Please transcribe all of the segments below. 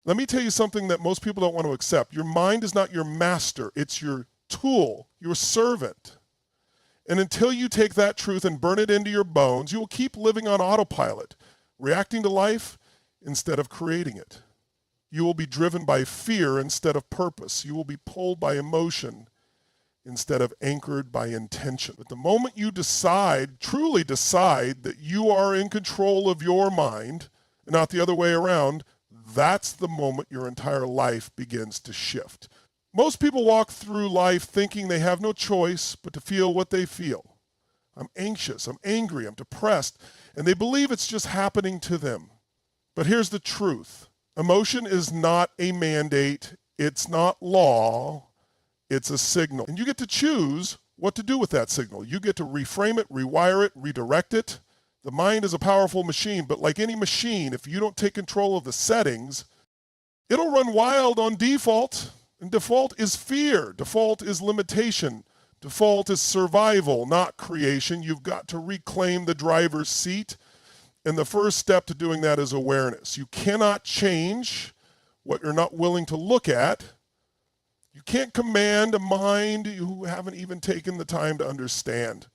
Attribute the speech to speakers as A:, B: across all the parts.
A: Let me tell you something that most people don't want to accept. Your mind is not your master. It's your tool, your servant. And until you take that truth and burn it into your bones, you will keep living on autopilot, reacting to life instead of creating it. You will be driven by fear instead of purpose. You will be pulled by emotion instead of anchored by intention. But the moment you decide, truly decide, that you are in control of your mind, and not the other way around, that's the moment your entire life begins to shift. Most people walk through life thinking they have no choice but to feel what they feel. I'm anxious, I'm angry, I'm depressed, and they believe it's just happening to them. But here's the truth. Emotion is not a mandate, it's not law, it's a signal. And you get to choose what to do with that signal. You get to reframe it, rewire it, redirect it. The mind is a powerful machine, but like any machine, if you don't take control of the settings, it'll run wild on default. And default is fear. Default is limitation. Default is survival, not creation. You've got to reclaim the driver's seat. And the first step to doing that is awareness. You cannot change what you're not willing to look at. You can't command a mind you haven't even taken the time to understand.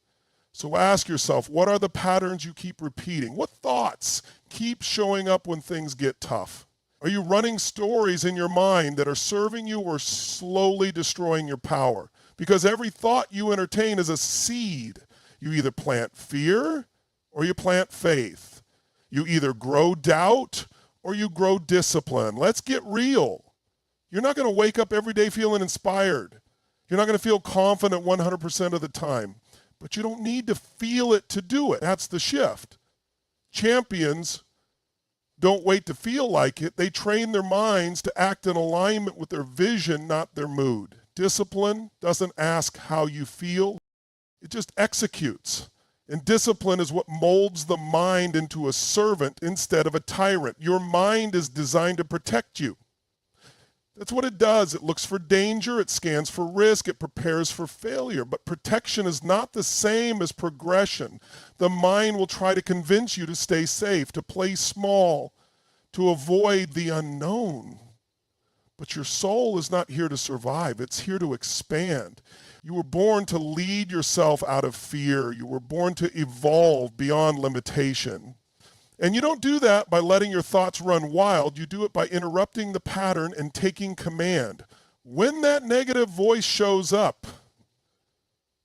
A: So ask yourself, what are the patterns you keep repeating? What thoughts keep showing up when things get tough? Are you running stories in your mind that are serving you or slowly destroying your power? Because every thought you entertain is a seed. You either plant fear or you plant faith. You either grow doubt or you grow discipline. Let's get real. You're not going to wake up every day feeling inspired. You're not going to feel confident 100% of the time. But you don't need to feel it to do it. That's the shift. Champions don't wait to feel like it. They train their minds to act in alignment with their vision, not their mood. Discipline doesn't ask how you feel. It just executes. And discipline is what molds the mind into a servant instead of a tyrant. Your mind is designed to protect you. That's what it does. It looks for danger, it scans for risk, it prepares for failure. But protection is not the same as progression. The mind will try to convince you to stay safe, to play small, to avoid the unknown. But your soul is not here to survive, it's here to expand. You were born to lead yourself out of fear. You were born to evolve beyond limitation. And you don't do that by letting your thoughts run wild. You do it by interrupting the pattern and taking command. When that negative voice shows up,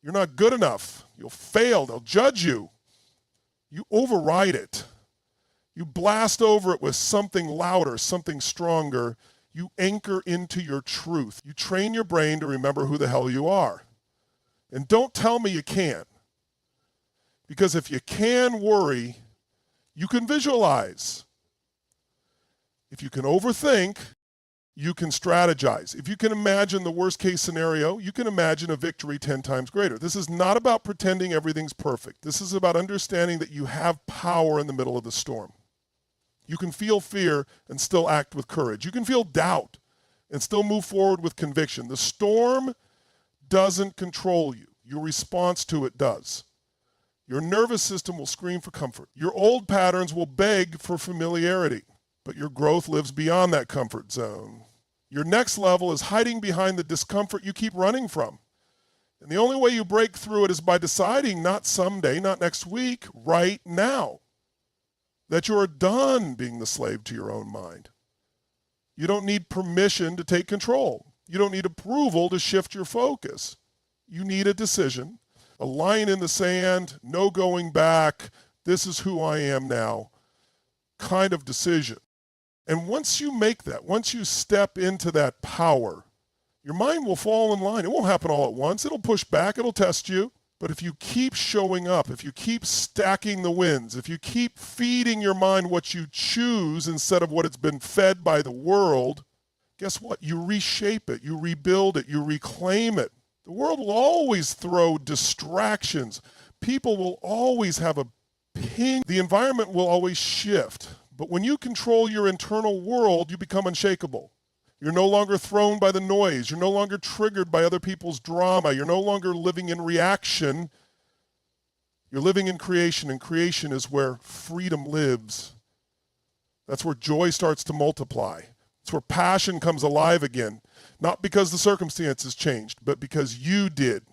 A: you're not good enough. You'll fail. They'll judge you. You override it. You blast over it with something louder, something stronger. You anchor into your truth. You train your brain to remember who the hell you are. And don't tell me you can't. Because if you can worry, you can visualize. If you can overthink, you can strategize. If you can imagine the worst case scenario, you can imagine a victory 10 times greater. This is not about pretending everything's perfect. This is about understanding that you have power in the middle of the storm. You can feel fear and still act with courage. You can feel doubt and still move forward with conviction. The storm doesn't control you. Your response to it does. Your nervous system will scream for comfort. Your old patterns will beg for familiarity, but your growth lives beyond that comfort zone. Your next level is hiding behind the discomfort you keep running from. And the only way you break through it is by deciding, not someday, not next week, right now, that you are done being the slave to your own mind. You don't need permission to take control. You don't need approval to shift your focus. You need a decision. A line in the sand, no going back, this is who I am now, kind of decision. And once you make that, once you step into that power, your mind will fall in line. It won't happen all at once. It'll push back, it'll test you. But if you keep showing up, if you keep stacking the wins, if you keep feeding your mind what you choose instead of what it's been fed by the world, guess what? You reshape it, you rebuild it, you reclaim it. The world will always throw distractions. People will always have a ping. The environment will always shift. But when you control your internal world, you become unshakable. You're no longer thrown by the noise. You're no longer triggered by other people's drama. You're no longer living in reaction. You're living in creation, and creation is where freedom lives. That's where joy starts to multiply. It's where passion comes alive again, not because the circumstances changed, but because you did.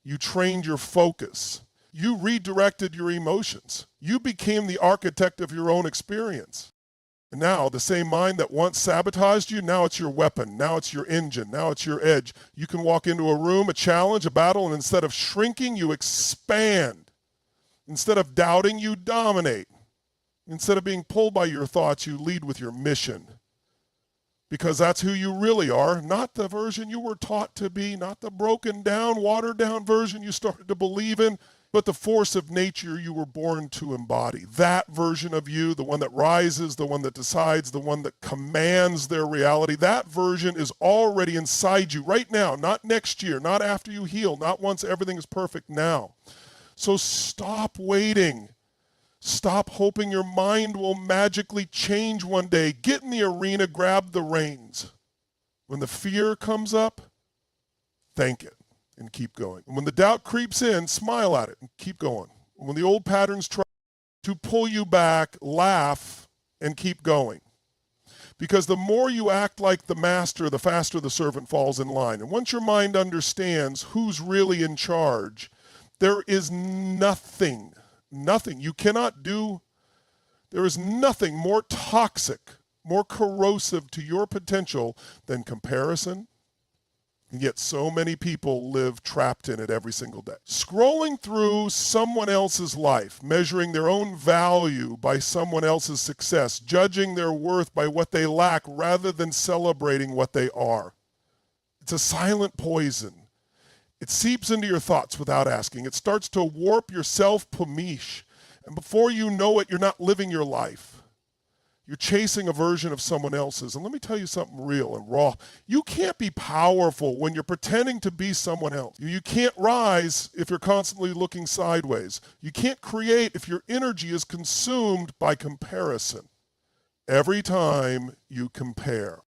A: You trained your focus. You redirected your emotions. You became the architect of your own experience. And now, the same mind that once sabotaged you, now it's your weapon. Now it's your engine. Now it's your edge. You can walk into a room, a challenge, a battle, and instead of shrinking, you expand. Instead of doubting, you dominate. Instead of being pulled by your thoughts, you lead with your mission. Because that's who you really are, not the version you were taught to be, not the broken down, watered down version you started to believe in, but the force of nature you were born to embody. That version of you, the one that rises, the one that decides, the one that commands their reality, that version is already inside you right now, not next year, not after you heal, not once everything is perfect now. So stop waiting. Stop hoping your mind will magically change one day. Get in the arena, grab the reins. When the fear comes up, thank it and keep going. And when the doubt creeps in, smile at it and keep going. When the old patterns try to pull you back, laugh and keep going. Because the more you act like the master, the faster the servant falls in line. And once your mind understands who's really in charge, there is nothing you cannot do. There is nothing more toxic, more corrosive to your potential than comparison. And yet so many people live trapped in it every single day. Scrolling through someone else's life, measuring their own value by someone else's success, judging their worth by what they lack rather than celebrating what they are. It's a silent poison. It seeps into your thoughts without asking. It starts to warp your self-pomish. And before you know it, you're not living your life. You're chasing a version of someone else's. And let me tell you something real and raw. You can't be powerful when you're pretending to be someone else. You can't rise if you're constantly looking sideways. You can't create if your energy is consumed by comparison. Every time you compare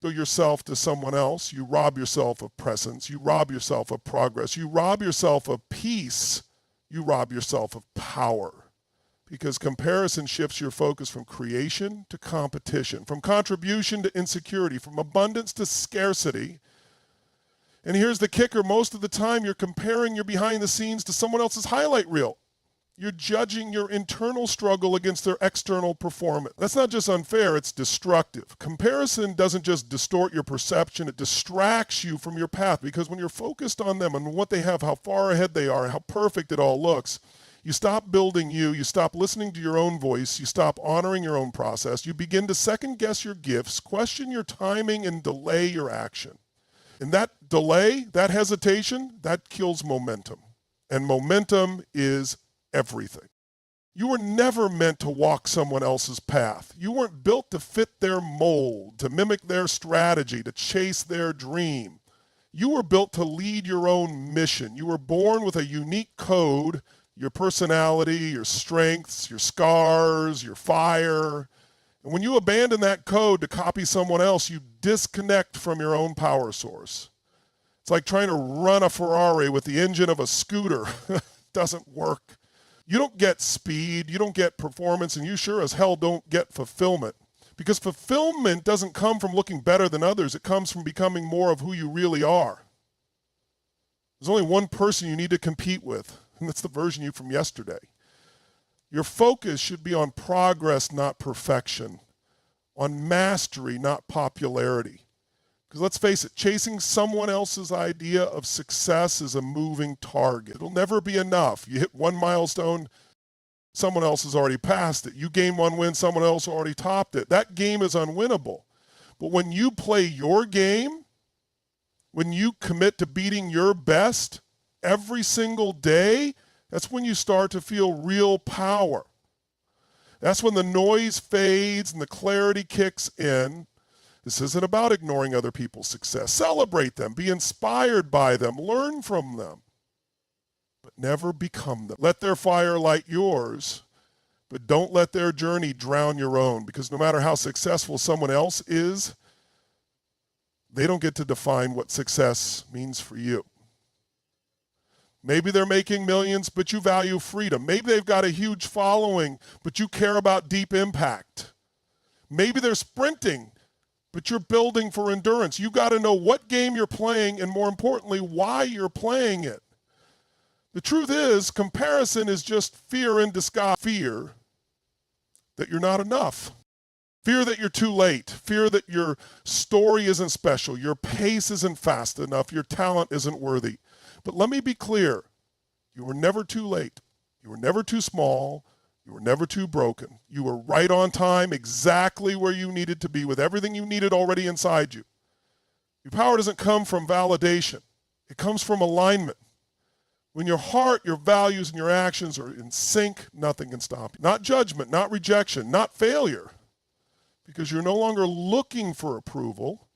A: yourself to someone else, you rob yourself of presence, you rob yourself of progress, you rob yourself of peace, you rob yourself of power. Because comparison shifts your focus from creation to competition, from contribution to insecurity, from abundance to scarcity. And here's the kicker, most of the time you're comparing your behind the scenes to someone else's highlight reel. You're judging your internal struggle against their external performance. That's not just unfair, it's destructive. Comparison doesn't just distort your perception, it distracts you from your path, because when you're focused on them and what they have, how far ahead they are, how perfect it all looks, you stop building you stop listening to your own voice, you stop honoring your own process, you begin to second guess your gifts, question your timing, and delay your action. And that delay, that hesitation, that kills momentum. And momentum is everything. You were never meant to walk someone else's path. You weren't built to fit their mold, to mimic their strategy, to chase their dream. You were built to lead your own mission. You were born with a unique code, your personality, your strengths, your scars, your fire. And when you abandon that code to copy someone else, you disconnect from your own power source. It's like trying to run a Ferrari with the engine of a scooter. It doesn't work. You don't get speed, you don't get performance, and you sure as hell don't get fulfillment. Because fulfillment doesn't come from looking better than others, it comes from becoming more of who you really are. There's only one person you need to compete with, and that's the version of you from yesterday. Your focus should be on progress, not perfection, on mastery, not popularity. Because let's face it, chasing someone else's idea of success is a moving target. It'll never be enough. You hit one milestone, someone else has already passed it. You gain one win, someone else already topped it. That game is unwinnable. But when you play your game, when you commit to beating your best every single day, that's when you start to feel real power. That's when the noise fades and the clarity kicks in. This isn't about ignoring other people's success. Celebrate them, be inspired by them, learn from them, but never become them. Let their fire light yours, but don't let their journey drown your own, because no matter how successful someone else is, they don't get to define what success means for you. Maybe they're making millions, but you value freedom. Maybe they've got a huge following, but you care about deep impact. Maybe they're sprinting, but you're building for endurance. You got to know what game you're playing and, more importantly, why you're playing it. The truth is, comparison is just fear in disguise. Fear that you're not enough. Fear that you're too late. Fear that your story isn't special. Your pace isn't fast enough. Your talent isn't worthy. But let me be clear. You were never too late. You were never too small. You were never too broken. You were right on time, exactly where you needed to be, with everything you needed already inside you. Your power doesn't come from validation. It comes from alignment. When your heart, your values, and your actions are in sync, nothing can stop you. Not judgment, not rejection, not failure. Because you're no longer looking for approval.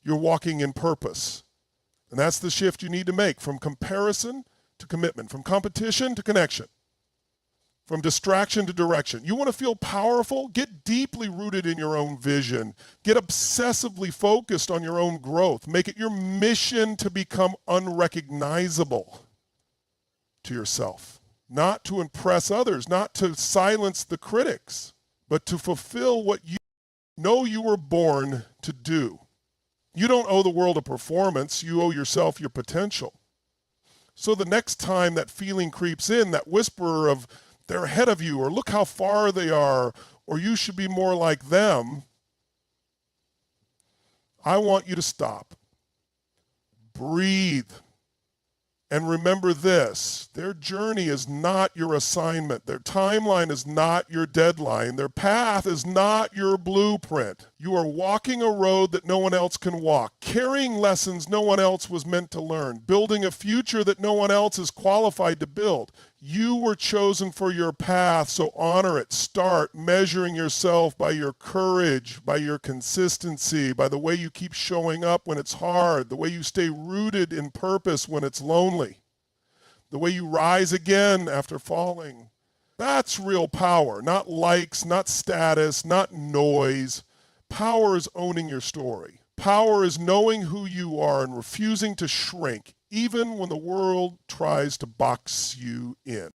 A: You're walking in purpose. And that's the shift you need to make, from comparison to commitment, from competition to connection, from distraction to direction. You want to feel powerful? Get deeply rooted in your own vision. Get obsessively focused on your own growth. Make it your mission to become unrecognizable to yourself. Not to impress others, not to silence the critics, but to fulfill what you know you were born to do. You don't owe the world a performance. You owe yourself your potential. So the next time that feeling creeps in, that whisperer of they're ahead of you, or look how far they are, or you should be more like them, I want you to stop. Breathe. And remember this, their journey is not your assignment. Their timeline is not your deadline. Their path is not your blueprint. You are walking a road that no one else can walk, carrying lessons no one else was meant to learn, building a future that no one else is qualified to build. You were chosen for your path, so honor it. Start measuring yourself by your courage, by your consistency, by the way you keep showing up when it's hard, the way you stay rooted in purpose when it's lonely, the way you rise again after falling. That's real power, not likes, not status, not noise. Power is owning your story. Power is knowing who you are and refusing to shrink, even when the world tries to box you in.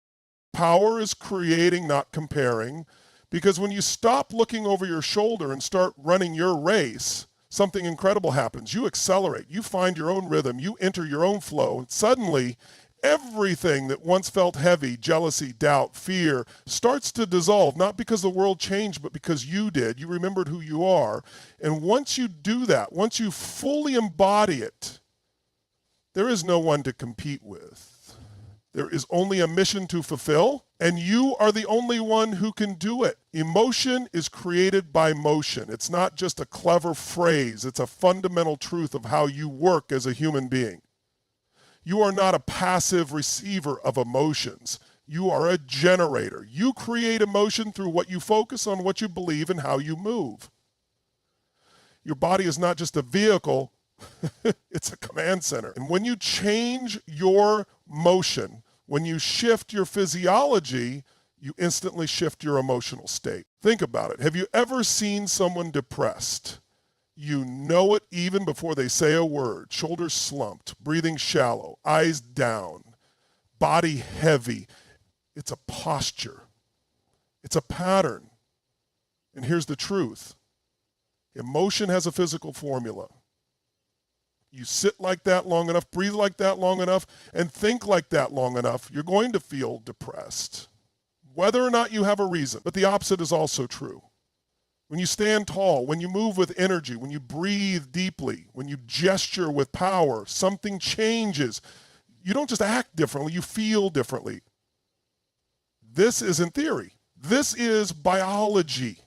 A: Power is creating, not comparing, because when you stop looking over your shoulder and start running your race, something incredible happens. You accelerate, you find your own rhythm, you enter your own flow, and suddenly everything that once felt heavy, jealousy, doubt, fear, starts to dissolve, not because the world changed, but because you did. You remembered who you are. And once you do that, once you fully embody it, there is no one to compete with. There is only a mission to fulfill, and you are the only one who can do it. Emotion is created by motion. It's not just a clever phrase. It's a fundamental truth of how you work as a human being. You are not a passive receiver of emotions. You are a generator. You create emotion through what you focus on, what you believe, and how you move. Your body is not just a vehicle. It's a command center. And when you change your motion, when you shift your physiology, you instantly shift your emotional state. Think about it. Have you ever seen someone depressed? You know it even before they say a word. Shoulders slumped, breathing shallow, eyes down, body heavy. It's a posture. It's a pattern. And here's the truth. Emotion has a physical formula. You sit like that long enough, breathe like that long enough, and think like that long enough, you're going to feel depressed, whether or not you have a reason. But the opposite is also true. When you stand tall, when you move with energy, when you breathe deeply, when you gesture with power, something changes. You don't just act differently, you feel differently. This isn't theory. This is biology.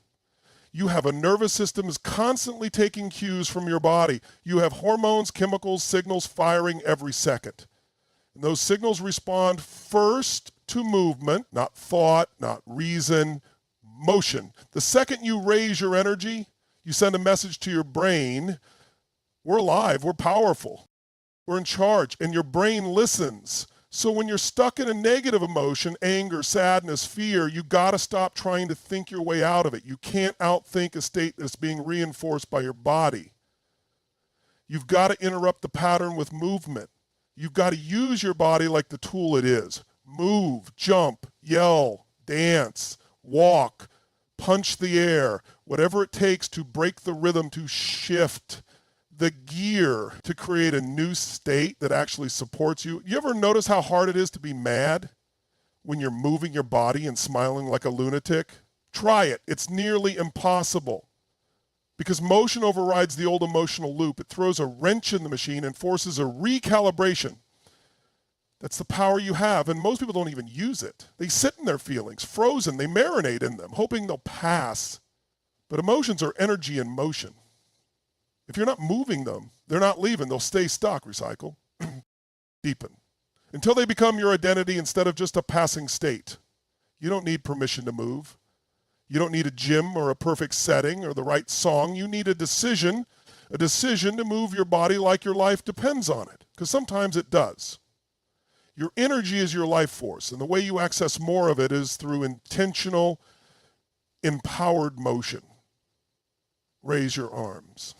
A: You have a nervous system is constantly taking cues from your body. You have hormones, chemicals, signals firing every second. And those signals respond first to movement, not thought, not reason, motion. The second you raise your energy, you send a message to your brain, we're alive, we're powerful, we're in charge, and your brain listens. So when you're stuck in a negative emotion, anger, sadness, fear, you gotta stop trying to think your way out of it. You can't outthink a state that's being reinforced by your body. You've gotta interrupt the pattern with movement. You've gotta use your body like the tool it is. Move, jump, yell, dance, walk, punch the air, whatever it takes to break the rhythm, to shift the gear, to create a new state that actually supports you. You ever notice how hard it is to be mad when you're moving your body and smiling like a lunatic? Try it. It's nearly impossible because motion overrides the old emotional loop. It throws a wrench in the machine and forces a recalibration. That's the power you have, and most people don't even use it. They sit in their feelings, frozen. They marinate in them, hoping they'll pass. But emotions are energy in motion. If you're not moving them, they're not leaving. They'll stay stuck. Recycle, deepen, until they become your identity instead of just a passing state. You don't need permission to move. You don't need a gym or a perfect setting or the right song. You need a decision to move your body like your life depends on it, because sometimes it does. Your energy is your life force, and the way you access more of it is through intentional, empowered motion. Raise your arms.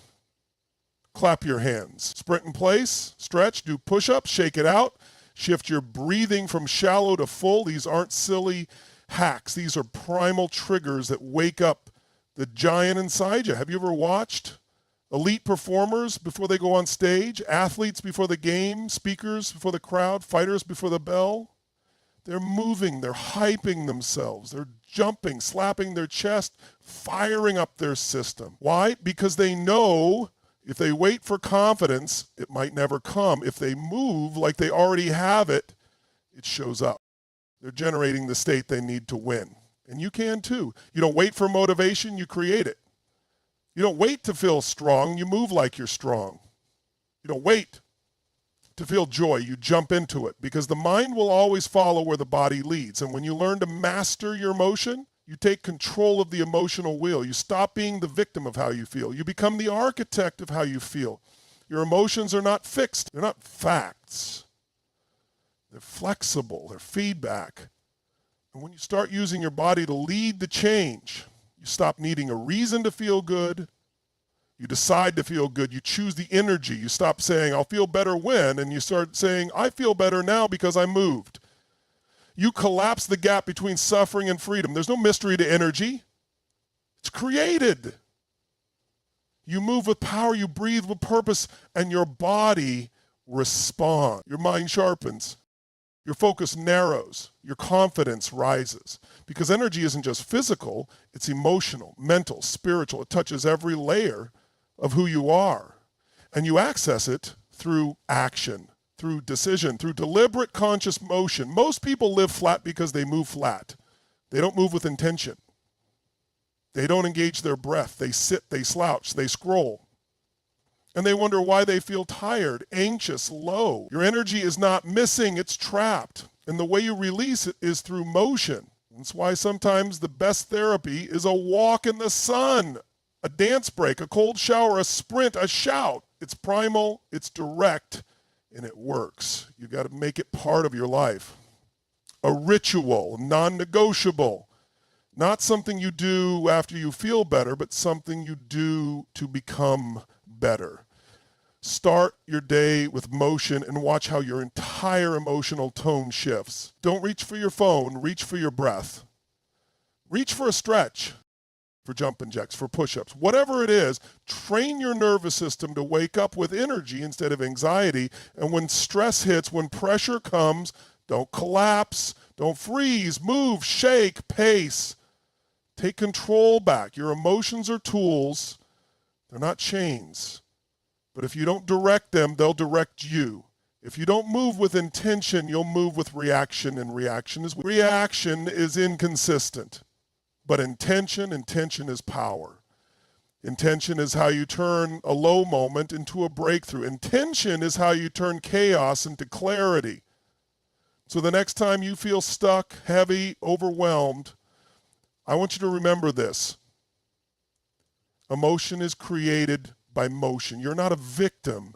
A: Clap your hands. Sprint in place, stretch, do push-ups, shake it out. Shift your breathing from shallow to full. These aren't silly hacks. These are primal triggers that wake up the giant inside you. Have you ever watched elite performers before they go on stage, athletes before the game, speakers before the crowd, fighters before the bell? They're moving, they're hyping themselves, they're jumping, slapping their chest, firing up their system. Why? Because they know if they wait for confidence, it might never come. If they move like they already have it, it shows up. They're generating the state they need to win. And you can too. You don't wait for motivation, you create it. You don't wait to feel strong, you move like you're strong. You don't wait to feel joy, you jump into it, because the mind will always follow where the body leads. And when you learn to master your emotion, you take control of the emotional wheel. You stop being the victim of how you feel. You become the architect of how you feel. Your emotions are not fixed, they're not facts. They're flexible, they're feedback. And when you start using your body to lead the change, you stop needing a reason to feel good. You decide to feel good. You choose the energy. You stop saying, I'll feel better when, and you start saying, I feel better now because I moved. You collapse the gap between suffering and freedom. There's no mystery to energy. It's created. You move with power, you breathe with purpose, and your body responds. Your mind sharpens. Your focus narrows, your confidence rises. Because energy isn't just physical, it's emotional, mental, spiritual. It touches every layer of who you are. And you access it through action, through decision, through deliberate conscious motion. Most people live flat because they move flat. They don't move with intention. They don't engage their breath. They sit, they slouch, they scroll. And they wonder why they feel tired, anxious, low. Your energy is not missing, it's trapped. And the way you release it is through motion. That's why sometimes the best therapy is a walk in the sun, a dance break, a cold shower, a sprint, a shout. It's primal, it's direct, and it works. You got to make it part of your life. A ritual, non-negotiable. Not something you do after you feel better, but something you do to become better. Start your day with motion and watch how your entire emotional tone shifts. Don't reach for your phone, reach for your breath. Reach for a stretch, for jumping jacks, for push-ups. Whatever it is, train your nervous system to wake up with energy instead of anxiety. And when stress hits, when pressure comes, don't collapse, don't freeze, move, shake, pace. Take control back. Your emotions are tools. They're not chains. But if you don't direct them, they'll direct you. If you don't move with intention, you'll move with reaction, and reaction is inconsistent. But intention is power. Intention is how you turn a low moment into a breakthrough. Intention is how you turn chaos into clarity. So the next time you feel stuck, heavy, overwhelmed, I want you to remember this. Emotion is created by motion. You're not a victim.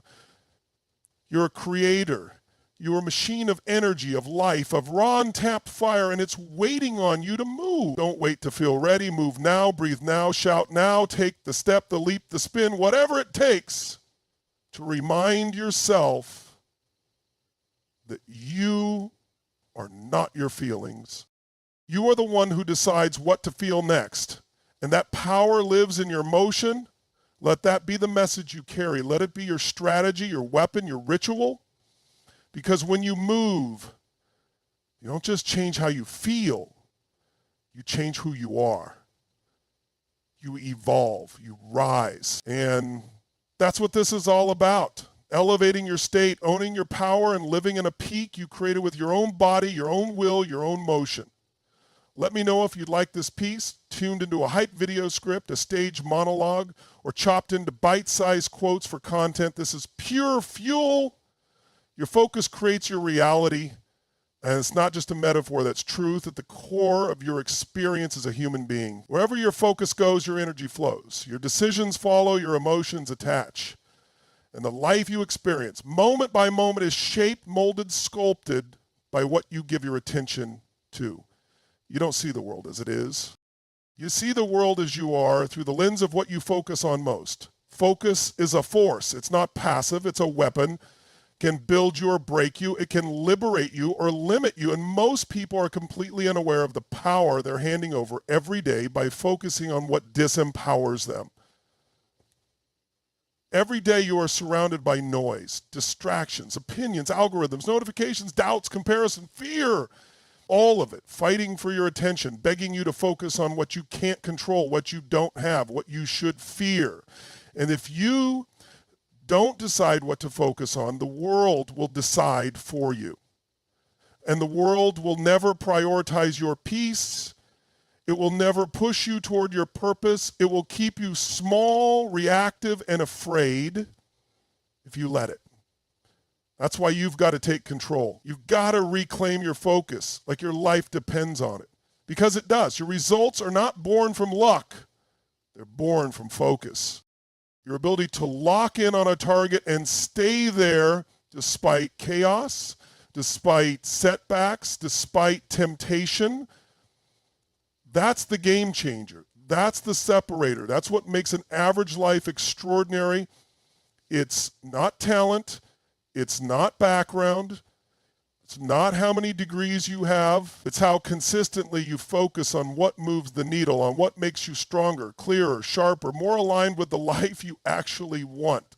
A: You're a creator. You're a machine of energy, of life, of raw and tapped fire, and it's waiting on you to move. Don't wait to feel ready. Move now, breathe now, shout now, take the step, the leap, the spin, whatever it takes to remind yourself that you are not your feelings. You are the one who decides what to feel next. and that power lives in your motion, let that be the message you carry. Let it be your strategy, your weapon, your ritual. Because when you move, you don't just change how you feel, you change who you are. You evolve, you rise. And that's what this is all about. Elevating your state, owning your power, and living in a peak you created with your own body, your own will, your own motion. Let me know if you'd like this piece tuned into a hype video script, a stage monologue, or chopped into bite-sized quotes for content. This is pure fuel. Your focus creates your reality, and it's not just a metaphor, that's truth at the core of your experience as a human being. Wherever your focus goes, your energy flows. Your decisions follow, your emotions attach. And the life you experience, moment by moment, is shaped, molded, sculpted by what you give your attention to. You don't see the world as it is. You see the world as you are through the lens of what you focus on most. Focus is a force. It's not passive. It's a weapon. It can build you or break you. It can liberate you or limit you. And most people are completely unaware of the power they're handing over every day by focusing on what disempowers them. Every day you are surrounded by noise, distractions, opinions, algorithms, notifications, doubts, comparison, fear. All of it, fighting for your attention, begging you to focus on what you can't control, what you don't have, what you should fear. And if you don't decide what to focus on, the world will decide for you. And the world will never prioritize your peace. It will never push you toward your purpose. It will keep you small, reactive, and afraid if you let it. That's why you've got to take control. You've got to reclaim your focus like your life depends on it. Because it does. Your results are not born from luck. They're born from focus. Your ability to lock in on a target and stay there despite chaos, despite setbacks, despite temptation. That's the game changer. That's the separator. That's what makes an average life extraordinary. It's not talent. It's not background. It's not how many degrees you have. It's how consistently you focus on what moves the needle, on what makes you stronger, clearer, sharper, more aligned with the life you actually want.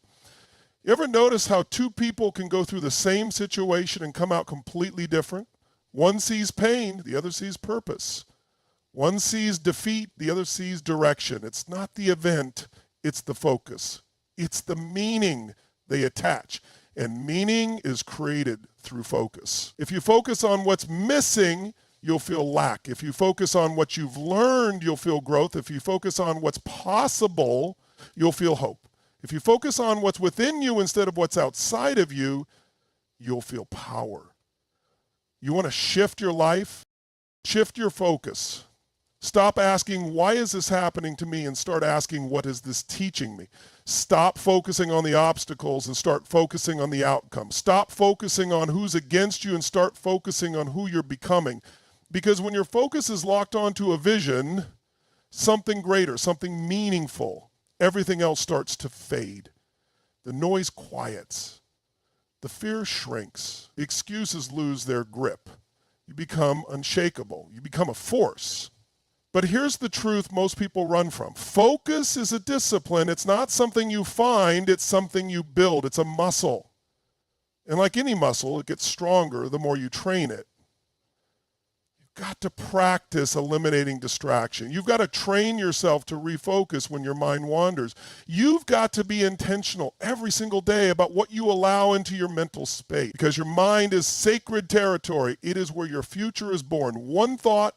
A: You ever notice how two people can go through the same situation and come out completely different? One sees pain, the other sees purpose. One sees defeat, the other sees direction. It's not the event, it's the focus. It's the meaning they attach. And meaning is created through focus. If you focus on what's missing, you'll feel lack. If you focus on what you've learned, you'll feel growth. If you focus on what's possible, you'll feel hope. If you focus on what's within you instead of what's outside of you, you'll feel power. You want to shift your life? Shift your focus. Stop asking, why is this happening to me? And start asking, what is this teaching me? Stop focusing on the obstacles and start focusing on the outcome. Stop focusing on who's against you and start focusing on who you're becoming. Because when your focus is locked onto a vision, something greater, something meaningful, everything else starts to fade. The noise quiets. The fear shrinks. The excuses lose their grip. You become unshakable. You become a force. But here's the truth most people run from. Focus is a discipline. It's not something you find, it's something you build. It's a muscle. And like any muscle, it gets stronger the more you train it. You've got to practice eliminating distraction. You've got to train yourself to refocus when your mind wanders. You've got to be intentional every single day about what you allow into your mental space. Because your mind is sacred territory. It is where your future is born. One thought,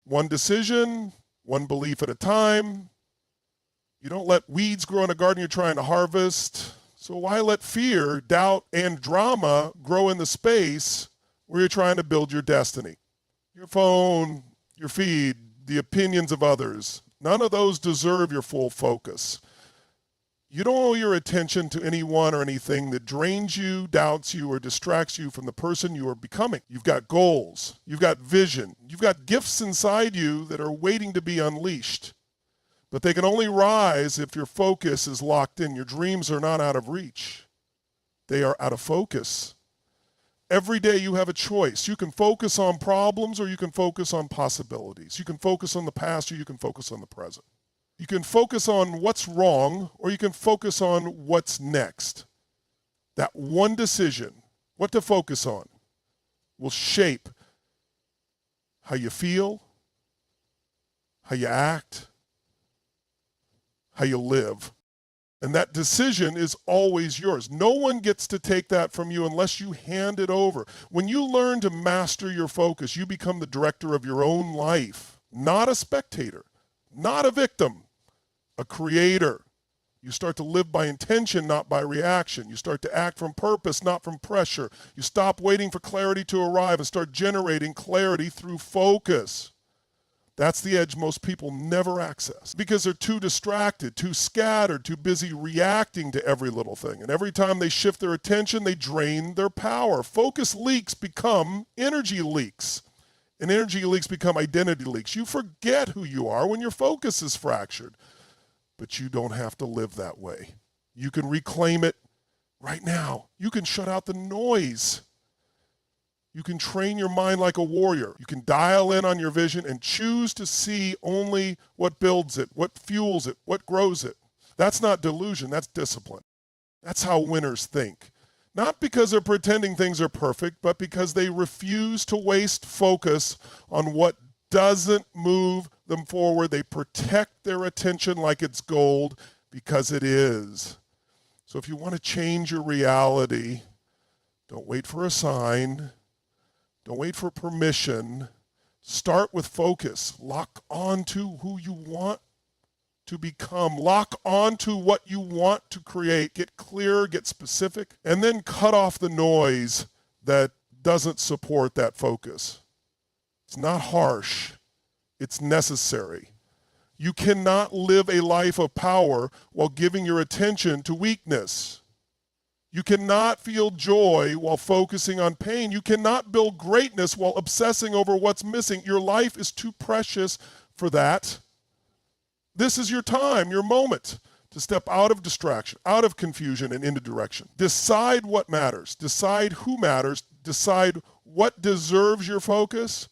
A: one decision, one belief at a time. You don't let weeds grow in a garden you're trying to harvest. So why let fear, doubt, and drama grow in the space where you're trying to build your destiny? Your phone, your feed, the opinions of others, none of those deserve your full focus. You don't owe your attention to anyone or anything that drains you, doubts you, or distracts you from the person you are becoming. You've got goals, you've got vision, you've got gifts inside you that are waiting to be unleashed. But they can only rise if your focus is locked in. Your dreams are not out of reach. They are out of focus. Every day you have a choice. You can focus on problems or you can focus on possibilities. You can focus on the past or you can focus on the present. You can focus on what's wrong or you can focus on what's next. That one decision, what to focus on, will shape how you feel, how you act, how you live. And that decision is always yours. No one gets to take that from you unless you hand it over. When you learn to master your focus, you become the director of your own life, not a spectator, not a victim, a creator. You start to live by intention, not by reaction. You start to act from purpose, not from pressure. You stop waiting for clarity to arrive and start generating clarity through focus. That's the edge most people never access because they're too distracted, too scattered, too busy reacting to every little thing. And every time they shift their attention, they drain their power. Focus leaks become energy leaks. And energy leaks become identity leaks. You forget who you are when your focus is fractured. But you don't have to live that way. You can reclaim it right now. You can shut out the noise. You can train your mind like a warrior. You can dial in on your vision and choose to see only what builds it, what fuels it, what grows it. That's not delusion, that's discipline. That's how winners think. Not because they're pretending things are perfect, but because they refuse to waste focus on what doesn't move them forward. They protect their attention like it's gold because it is. So if you want to change your reality, don't wait for a sign. Don't wait for permission. Start with focus. Lock on to who you want to become. Lock on to what you want to create. Get clear, get specific, and then cut off the noise that doesn't support that focus. It's not harsh. It's necessary. You cannot live a life of power while giving your attention to weakness. You cannot feel joy while focusing on pain. You cannot build greatness while obsessing over what's missing. Your life is too precious for that. This is your time, your moment to step out of distraction, out of confusion, and into direction. Decide what matters. Decide who matters. Decide what deserves your focus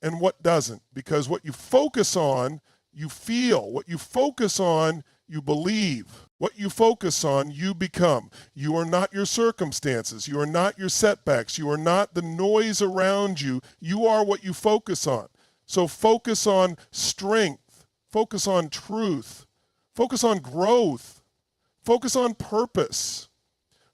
A: and what doesn't. Because what you focus on, you feel. What you focus on, you believe. What you focus on, you become. You are not your circumstances. You are not your setbacks. You are not the noise around you. You are what you focus on. So focus on strength. Focus on truth. Focus on growth. Focus on purpose.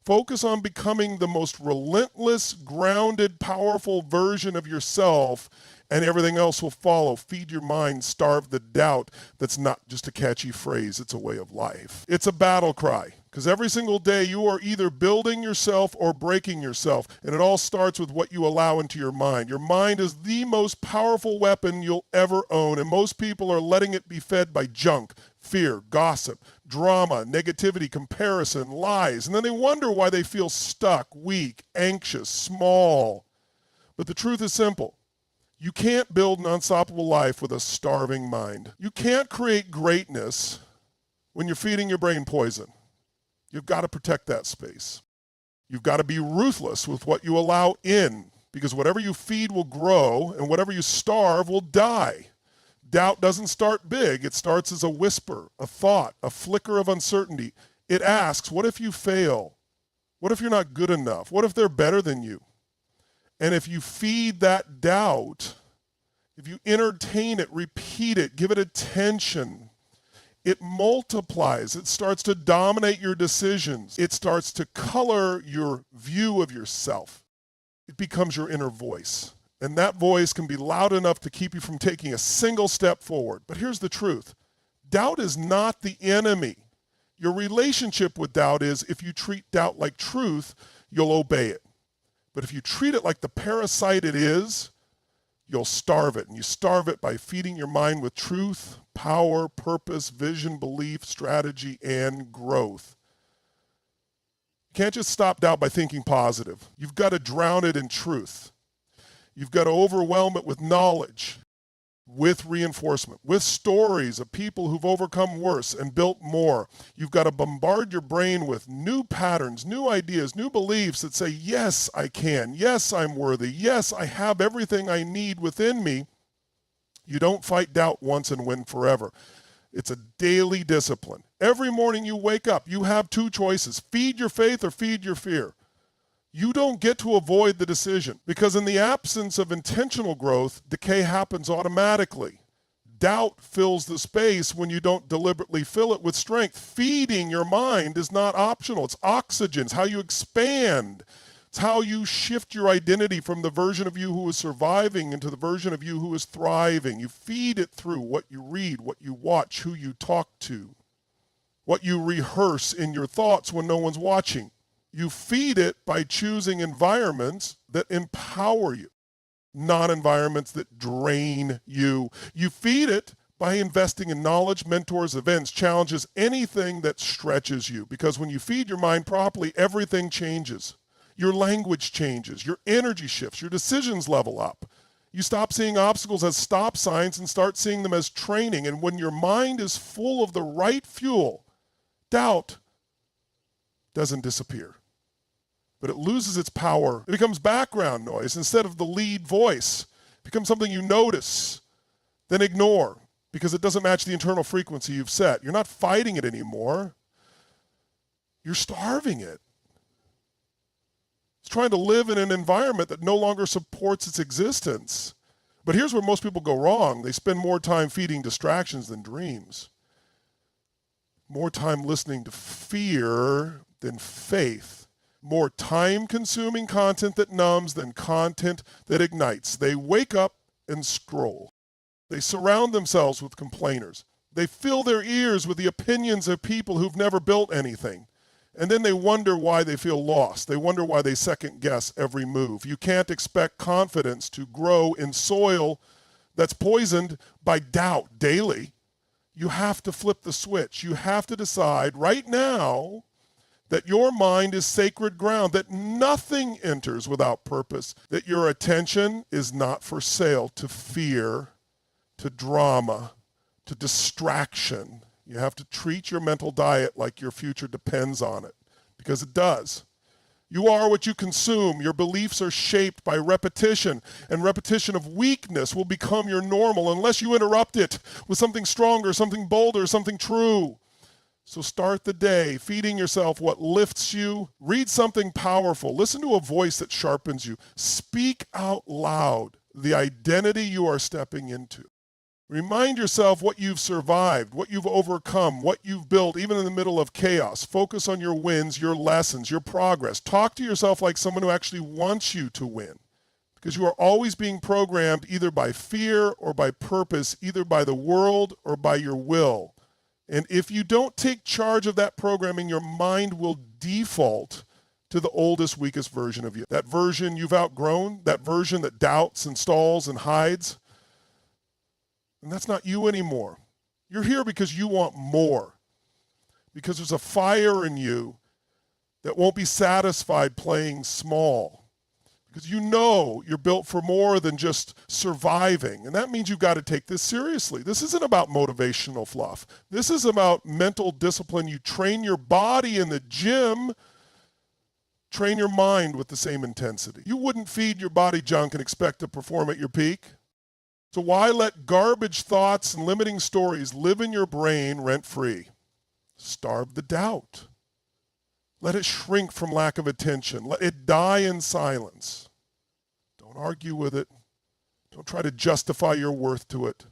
A: Focus on becoming the most relentless, grounded, powerful version of yourself, and everything else will follow. Feed your mind, starve the doubt. That's not just a catchy phrase, it's a way of life. It's a battle cry, because every single day you are either building yourself or breaking yourself, and it all starts with what you allow into your mind. Your mind is the most powerful weapon you'll ever own, and most people are letting it be fed by junk, fear, gossip, drama, negativity, comparison, lies, and then they wonder why they feel stuck, weak, anxious, small. But the truth is simple. You can't build an unstoppable life with a starving mind. You can't create greatness when you're feeding your brain poison. You've got to protect that space. You've got to be ruthless with what you allow in, because whatever you feed will grow and whatever you starve will die. Doubt doesn't start big. It starts as a whisper, a thought, a flicker of uncertainty. It asks, what if you fail? What if you're not good enough? What if they're better than you? And if you feed that doubt, if you entertain it, repeat it, give it attention, it multiplies. It starts to dominate your decisions. It starts to color your view of yourself. It becomes your inner voice. And that voice can be loud enough to keep you from taking a single step forward. But here's the truth. Doubt is not the enemy. Your relationship with doubt is, if you treat doubt like truth, you'll obey it. But if you treat it like the parasite it is, you'll starve it. And you starve it by feeding your mind with truth, power, purpose, vision, belief, strategy, and growth. You can't just stop doubt by thinking positive. You've got to drown it in truth. You've got to overwhelm it with knowledge. with reinforcement, with stories of people who've overcome worse and built more. You've got to bombard your brain with new patterns, new ideas, new beliefs that say, yes, I can. Yes, I'm worthy. Yes, I have everything I need within me. You don't fight doubt once and win forever. It's a daily discipline. Every morning you wake up, you have two choices: feed your faith or feed your fear. You don't get to avoid the decision, because in the absence of intentional growth, decay happens automatically. Doubt fills the space when you don't deliberately fill it with strength. Feeding your mind is not optional. It's oxygen. It's how you expand. It's how you shift your identity from the version of you who is surviving into the version of you who is thriving. You feed it through what you read, what you watch, who you talk to, what you rehearse in your thoughts when no one's watching. You feed it by choosing environments that empower you, not environments that drain you. You feed it by investing in knowledge, mentors, events, challenges, anything that stretches you. Because when you feed your mind properly, everything changes. Your language changes, your energy shifts, your decisions level up. You stop seeing obstacles as stop signs and start seeing them as training. And when your mind is full of the right fuel, doubt doesn't disappear, but it loses its power. It becomes background noise instead of the lead voice. It becomes something you notice, then ignore, because it doesn't match the internal frequency you've set. You're not fighting it anymore. You're starving it. It's trying to live in an environment that no longer supports its existence. But here's where most people go wrong. They spend more time feeding distractions than dreams. More time listening to fear than faith. More time-consuming content that numbs than content that ignites. They wake up and scroll. They surround themselves with complainers. They fill their ears with the opinions of people who've never built anything. And then they wonder why they feel lost. They wonder why they second-guess every move. You can't expect confidence to grow in soil that's poisoned by doubt daily. You have to flip the switch. You have to decide right now that your mind is sacred ground, that nothing enters without purpose, that your attention is not for sale to fear, to drama, to distraction. You have to treat your mental diet like your future depends on it, because it does. You are what you consume. Your beliefs are shaped by repetition, and repetition of weakness will become your normal unless you interrupt it with something stronger, something bolder, something true. So start the day feeding yourself what lifts you. Read something powerful. Listen to a voice that sharpens you. Speak out loud the identity you are stepping into. Remind yourself what you've survived, what you've overcome, what you've built, even in the middle of chaos. Focus on your wins, your lessons, your progress. Talk to yourself like someone who actually wants you to win, because you are always being programmed either by fear or by purpose, either by the world or by your will. And if you don't take charge of that programming, your mind will default to the oldest, weakest version of you. That version you've outgrown, that version that doubts and stalls and hides. And that's not you anymore. You're here because you want more. Because there's a fire in you that won't be satisfied playing small. Because you know you're built for more than just surviving. And that means you've got to take this seriously. This isn't about motivational fluff. This is about mental discipline. You train your body in the gym, train your mind with the same intensity. You wouldn't feed your body junk and expect to perform at your peak. So why let garbage thoughts and limiting stories live in your brain rent-free? Starve the doubt. Let it shrink from lack of attention. Let it die in silence. Don't argue with it. Don't try to justify your worth to it.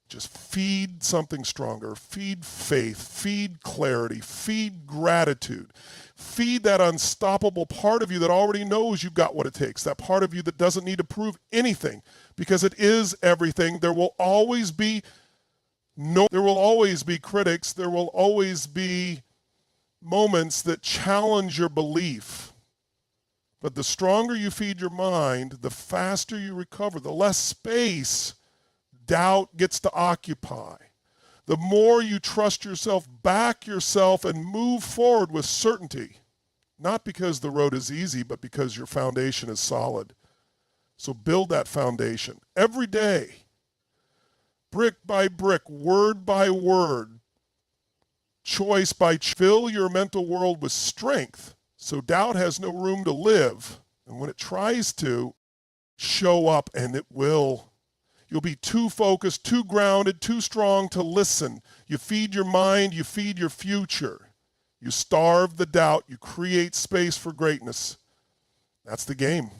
A: Just feed something stronger. Feed faith. Feed clarity. Feed gratitude. Feed that unstoppable part of you that already knows you've got what it takes. That part of you that doesn't need to prove anything, because it is everything. There will always be critics. There will always be moments that challenge your belief. But the stronger you feed your mind, the faster you recover, the less space doubt gets to occupy. The more you trust yourself, back yourself, and move forward with certainty. Not because the road is easy, but because your foundation is solid. So build that foundation every day. brick by brick, word by word, choice by fill your mental world with strength so doubt has no room to live. And when it tries to show up, and it will, you'll be too focused, too grounded, too strong to listen. You feed your mind, you feed your future. You starve the doubt, you create space for greatness. That's the game.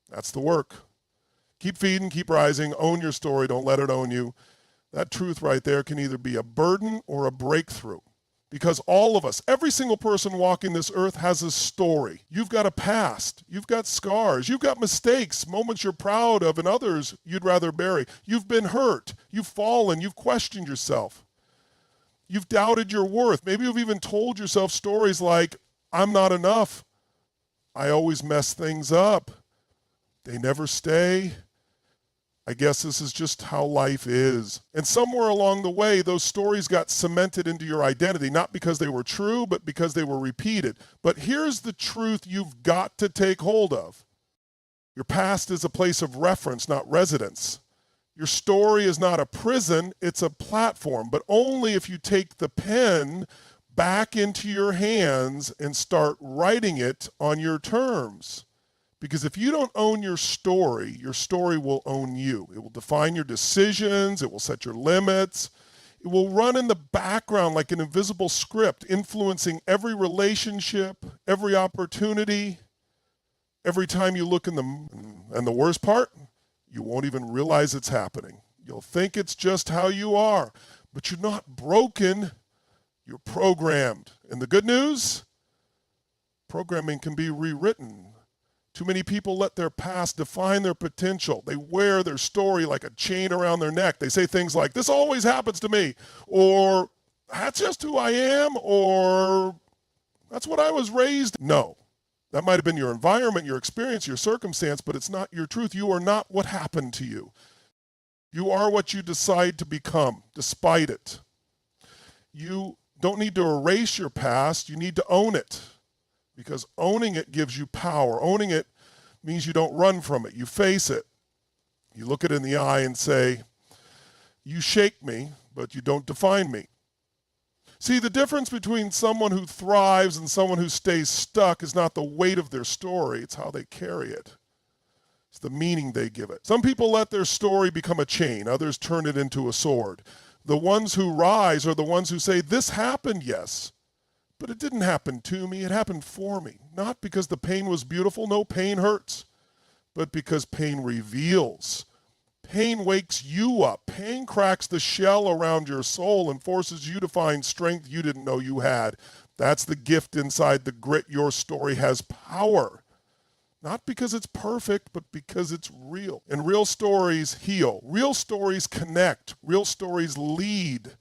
A: That's the work. Keep feeding, keep rising, own your story, don't let it own you. That truth right there can either be a burden or a breakthrough. Because all of us, every single person walking this earth has a story. You've got a past, you've got scars, you've got mistakes, moments you're proud of and others you'd rather bury. You've been hurt, you've fallen, you've questioned yourself. You've doubted your worth. Maybe you've even told yourself stories like, I'm not enough. I always mess things up. They never stay. I guess this is just how life is. And somewhere along the way, those stories got cemented into your identity, not because they were true, but because they were repeated. But here's the truth you've got to take hold of. Your past is a place of reference, not residence. Your story is not a prison, it's a platform, but only if you take the pen back into your hands and start writing it on your terms. Because if you don't own your story will own you. It will define your decisions, it will set your limits, it will run in the background like an invisible script, influencing every relationship, every opportunity, every time you look in and the worst part, you won't even realize it's happening. You'll think it's just how you are, but you're not broken, you're programmed. And the good news, programming can be rewritten. Too many people let their past define their potential. They wear their story like a chain around their neck. They say things like, this always happens to me, or that's just who I am, or that's what I was raised. No, that might have been your environment, your experience, your circumstance, but it's not your truth. You are not what happened to you. You are what you decide to become, despite it. You don't need to erase your past. You need to own it. Because owning it gives you power. Owning it means you don't run from it. You face it. You look it in the eye and say, you shake me, but you don't define me. See, the difference between someone who thrives and someone who stays stuck is not the weight of their story, it's how they carry it. It's the meaning they give it. Some people let their story become a chain, others turn it into a sword. The ones who rise are the ones who say, this happened, yes, but it didn't happen to me, it happened for me. Not because the pain was beautiful, no, pain hurts, but because pain reveals. Pain wakes you up. Pain cracks the shell around your soul and forces you to find strength you didn't know you had. That's the gift inside the grit. Your story has power. Not because it's perfect, but because it's real. And real stories heal. Real stories connect. Real stories lead.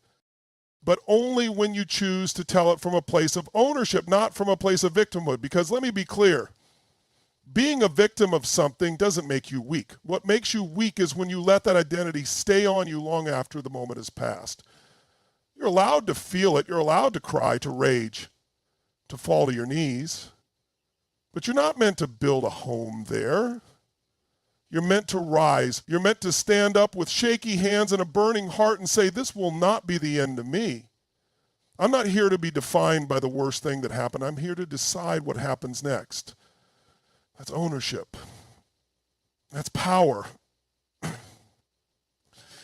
A: But only when you choose to tell it from a place of ownership, not from a place of victimhood. Because let me be clear, being a victim of something doesn't make you weak. What makes you weak is when you let that identity stay on you long after the moment has passed. You're allowed to feel it. You're allowed to cry, to rage, to fall to your knees. But you're not meant to build a home there. You're meant to rise. You're meant to stand up with shaky hands and a burning heart and say, this will not be the end of me. I'm not here to be defined by the worst thing that happened. I'm here to decide what happens next. That's ownership. That's power.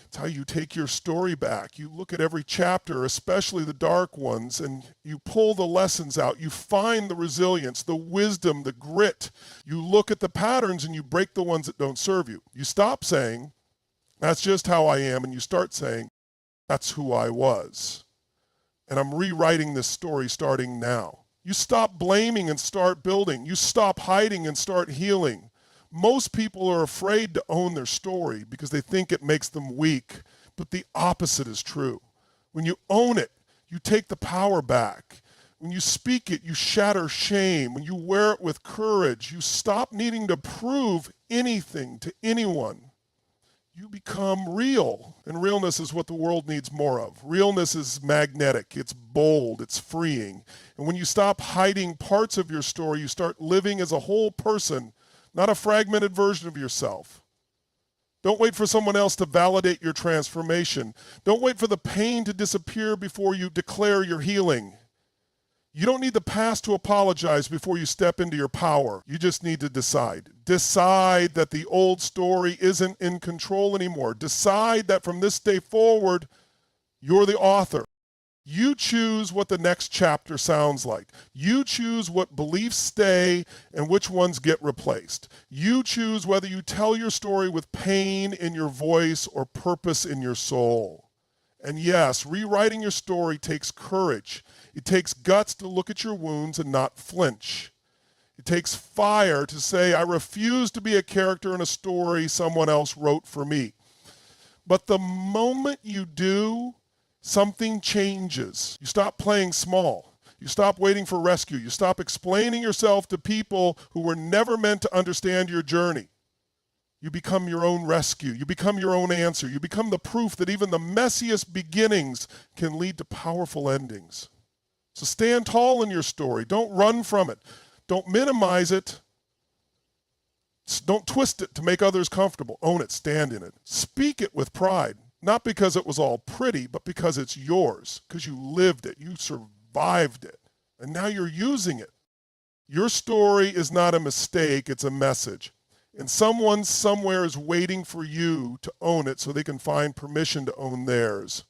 A: It's how you take your story back. You look at every chapter, especially the dark ones, and you pull the lessons out. You find the resilience, the wisdom, the grit. You look at the patterns and you break the ones that don't serve you. You stop saying, that's just how I am, and you start saying, that's who I was. And I'm rewriting this story starting now. You stop blaming and start building. You stop hiding and start healing. Most people are afraid to own their story because they think it makes them weak, but the opposite is true. When you own it, you take the power back. When you speak it, you shatter shame. When you wear it with courage, you stop needing to prove anything to anyone. You become real, and realness is what the world needs more of. Realness is magnetic, it's bold, it's freeing. And when you stop hiding parts of your story, you start living as a whole person, not a fragmented version of yourself. Don't wait for someone else to validate your transformation. Don't wait for the pain to disappear before you declare your healing. You don't need the past to apologize before you step into your power. You just need to decide. Decide that the old story isn't in control anymore. Decide that from this day forward, you're the author. You choose what the next chapter sounds like. You choose what beliefs stay and which ones get replaced. You choose whether you tell your story with pain in your voice or purpose in your soul. And yes, rewriting your story takes courage. It takes guts to look at your wounds and not flinch. It takes fire to say, I refuse to be a character in a story someone else wrote for me. But the moment you do, something changes. You stop playing small. You stop waiting for rescue. You stop explaining yourself to people who were never meant to understand your journey. You become your own rescue. You become your own answer. You become the proof that even the messiest beginnings can lead to powerful endings. So stand tall in your story. Don't run from it. Don't minimize it. Don't twist it to make others comfortable. Own it. Stand in it. Speak it with pride. Not because it was all pretty, but because it's yours, because you lived it, you survived it, and now you're using it. Your story is not a mistake, it's a message. And someone somewhere is waiting for you to own it so they can find permission to own theirs.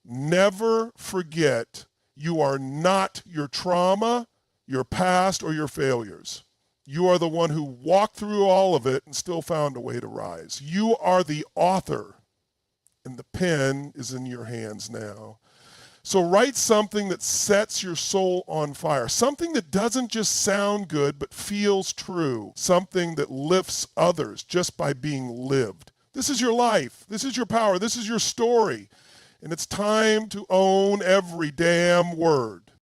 A: Never forget you are not your trauma, your past, or your failures. You are the one who walked through all of it and still found a way to rise. You are the author. And the pen is in your hands now. So write something that sets your soul on fire. Something that doesn't just sound good, but feels true. Something that lifts others just by being lived. This is your life. This is your power. This is your story. And it's time to own every damn word.